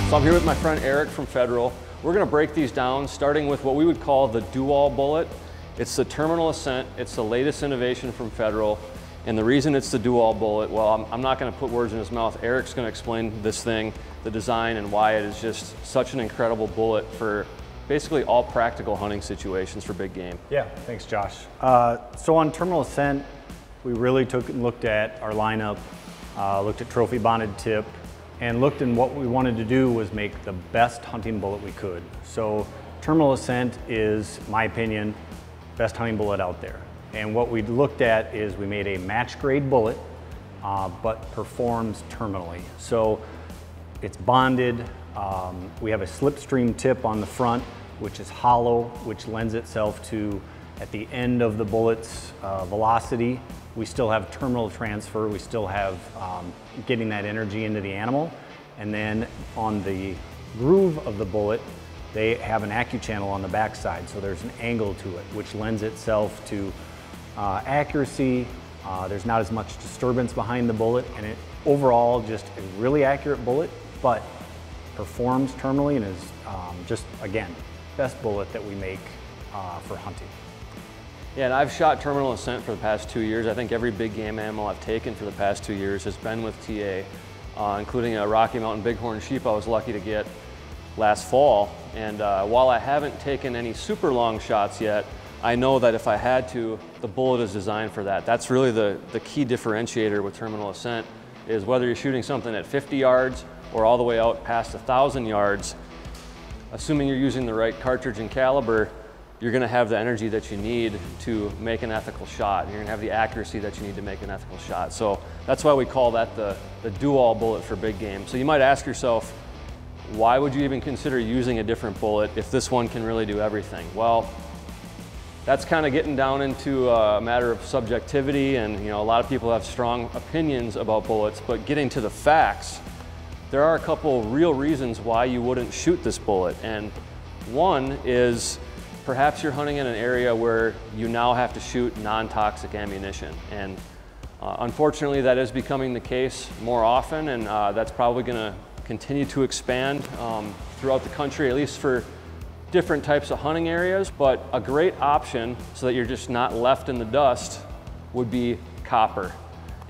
So I'm here with my friend Eric from Federal. We're going to break these down, starting with what we would call the do-all bullet. It's the Terminal Ascent. It's the latest innovation from Federal. And the reason it's the do-all bullet, well, I'm not going to put words in his mouth. Eric's going to explain this thing, the design, and why it is just such an incredible bullet for basically all practical hunting situations for big game. Yeah, thanks Josh. So on Terminal Ascent, we really took and looked at our lineup, looked at trophy bonded tip, and looked in what we wanted to do was make the best hunting bullet we could. So Terminal Ascent is, in my opinion, best hunting bullet out there. And what we looked at is we made a match grade bullet, but performs terminally. So it's bonded. We have a slipstream tip on the front, which is hollow, which lends itself to, at the end of the bullet's velocity, we still have terminal transfer. We still have getting that energy into the animal. And then on the groove of the bullet, they have an AccuChannel on the backside. So there's an angle to it, which lends itself to accuracy. There's not as much disturbance behind the bullet, and it overall just a really accurate bullet, but performs terminally and is just, again, best bullet that we make for hunting. Yeah, and I've shot Terminal Ascent for the past 2 years. I think every big game animal I've taken for the past 2 years has been with TA, including a Rocky Mountain bighorn sheep I was lucky to get last fall. And while I haven't taken any super long shots yet, I know that if I had to, the bullet is designed for that. That's really the key differentiator with Terminal Ascent, is whether you're shooting something at 50 yards or all the way out past 1,000 yards, assuming you're using the right cartridge and caliber, you're gonna have the energy that you need to make an ethical shot. You're gonna have the accuracy that you need to make an ethical shot. So that's why we call that the do-all bullet for big game. So you might ask yourself, why would you even consider using a different bullet if this one can really do everything? Well, that's kind of getting down into a matter of subjectivity, and a lot of people have strong opinions about bullets, but getting to the facts, there are a couple real reasons why you wouldn't shoot this bullet. And one is perhaps you're hunting in an area where you now have to shoot non-toxic ammunition. And unfortunately, that is becoming the case more often, and that's probably gonna continue to expand throughout the country, at least for different types of hunting areas. But a great option so that you're just not left in the dust would be copper.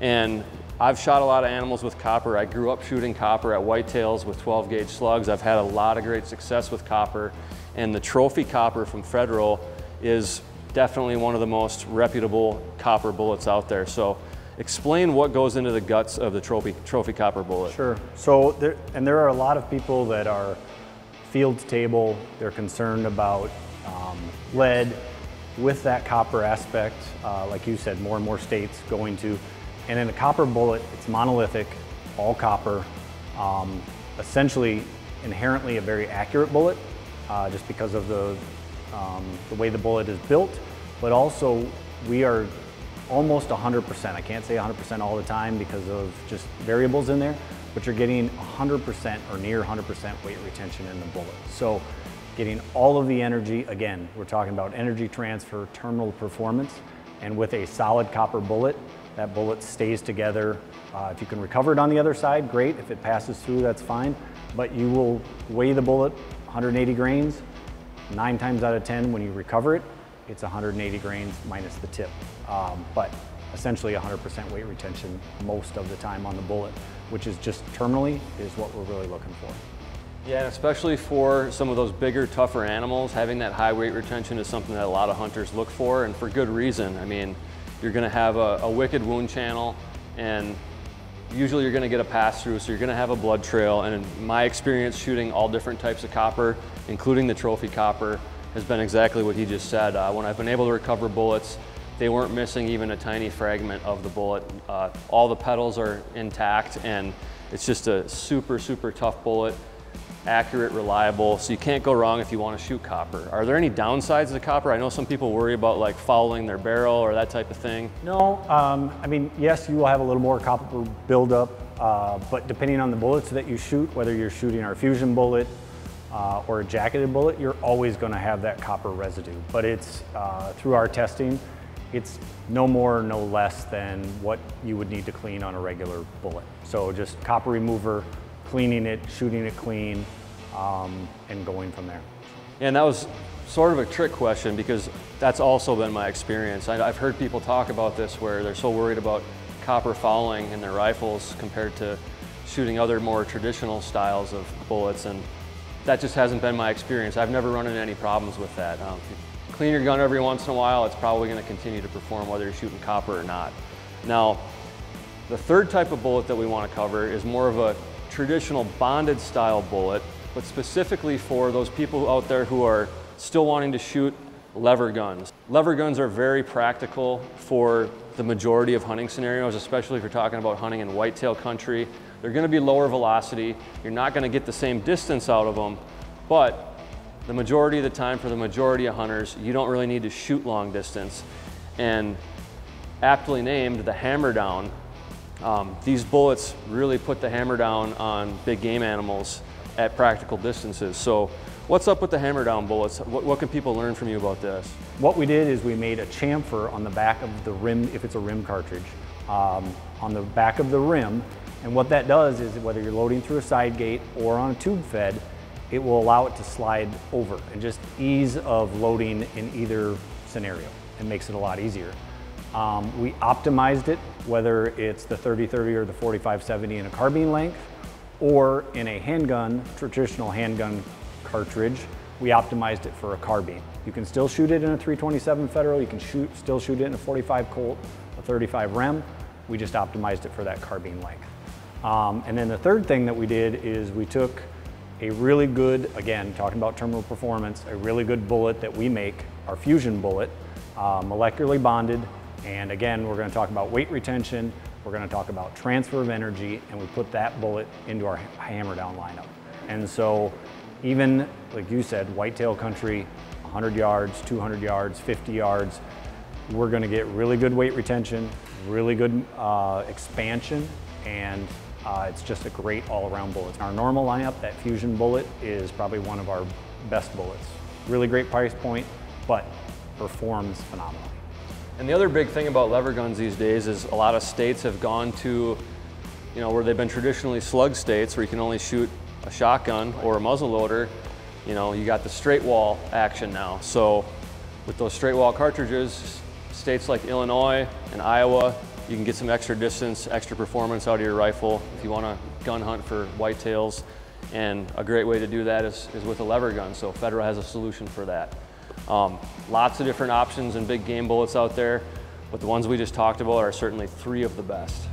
And I've shot a lot of animals with copper. I grew up shooting copper at whitetails with 12 gauge slugs. I've had a lot of great success with copper. And the trophy copper from Federal is definitely one of the most reputable copper bullets out there. So explain what goes into the guts of the trophy copper bullet. Sure. So there are a lot of people that are field table. They're concerned about lead with that copper aspect. Like you said, more and more states going to. And in a copper bullet, it's monolithic, all copper, essentially inherently a very accurate bullet. Just because of the way the bullet is built, but also we are almost 100%. I can't say 100% all the time because of just variables in there, but you're getting 100% or near 100% weight retention in the bullet. So getting all of the energy, again, we're talking about energy transfer, terminal performance, and with a solid copper bullet, that bullet stays together. If you can recover it on the other side, great. If it passes through, that's fine, but you will weigh the bullet 180 grains, 9 times out of 10 when you recover it, it's 180 grains minus the tip. But essentially 100% weight retention most of the time on the bullet, which is just terminally is what we're really looking for. Yeah, and especially for some of those bigger, tougher animals, having that high weight retention is something that a lot of hunters look for, and for good reason. I mean, you're gonna have a wicked wound channel, and usually you're gonna get a pass through, so you're gonna have a blood trail. And in my experience shooting all different types of copper, including the trophy copper, has been exactly what he just said. When I've been able to recover bullets, they weren't missing even a tiny fragment of the bullet. All the petals are intact, and it's just a super, super tough bullet. Accurate, reliable, so you can't go wrong if you want to shoot copper. Are there any downsides to copper? I know some people worry about like fouling their barrel or that type of thing. No, I mean, yes, you will have a little more copper buildup, but depending on the bullets that you shoot, whether you're shooting our fusion bullet or a jacketed bullet, you're always going to have that copper residue. But it's, through our testing, it's no more, no less than what you would need to clean on a regular bullet. So just copper remover, cleaning it, shooting it clean, and going from there. And that was sort of a trick question because that's also been my experience. I've heard people talk about this where they're so worried about copper fouling in their rifles compared to shooting other more traditional styles of bullets, and that just hasn't been my experience. I've never run into any problems with that. If you clean your gun every once in a while, it's probably going to continue to perform whether you're shooting copper or not. Now, the third type of bullet that we want to cover is more of a traditional bonded style bullet, but specifically for those people out there who are still wanting to shoot lever guns. Lever guns are very practical for the majority of hunting scenarios, especially if you're talking about hunting in whitetail country. They're going to be lower velocity. You're not going to get the same distance out of them, but the majority of the time for the majority of hunters, you don't really need to shoot long distance. And aptly named the Hammerdown, these bullets really put the hammer down on big game animals at practical distances. So what's up with the Hammerdown bullets? What can people learn from you about this? What we did is we made a chamfer on the back of the rim, if it's a rim cartridge, on the back of the rim. And what that does is whether you're loading through a side gate or on a tube fed, it will allow it to slide over, and just ease of loading in either scenario. It makes it a lot easier. We optimized it, whether it's the 30-30 or the 45-70 in a carbine length, or in a handgun, traditional handgun cartridge, we optimized it for a carbine. You can still shoot it in a 327 Federal, you can still shoot it in a 45 Colt, a 35 Rem. We just optimized it for that carbine length. And then the third thing that we did is we took a really good, again, talking about terminal performance, a really good bullet that we make, our Fusion bullet, molecularly bonded. And again, we're going to talk about weight retention, we're going to talk about transfer of energy, and we put that bullet into our Hammerdown lineup. And so even, like you said, whitetail country, 100 yards, 200 yards, 50 yards, we're going to get really good weight retention, really good expansion, and it's just a great all-around bullet. In our normal lineup, that Fusion bullet is probably one of our best bullets. Really great price point, but performs phenomenally. And the other big thing about lever guns these days is a lot of states have gone to, you know, where they've been traditionally slug states where you can only shoot a shotgun or a muzzle loader. You know, you got the straight wall action now. So with those straight wall cartridges, states like Illinois and Iowa, you can get some extra distance, extra performance out of your rifle if you want to gun hunt for whitetails. And a great way to do that is with a lever gun. So Federal has a solution for that. Lots of different options and big game bullets out there, but the ones we just talked about are certainly three of the best.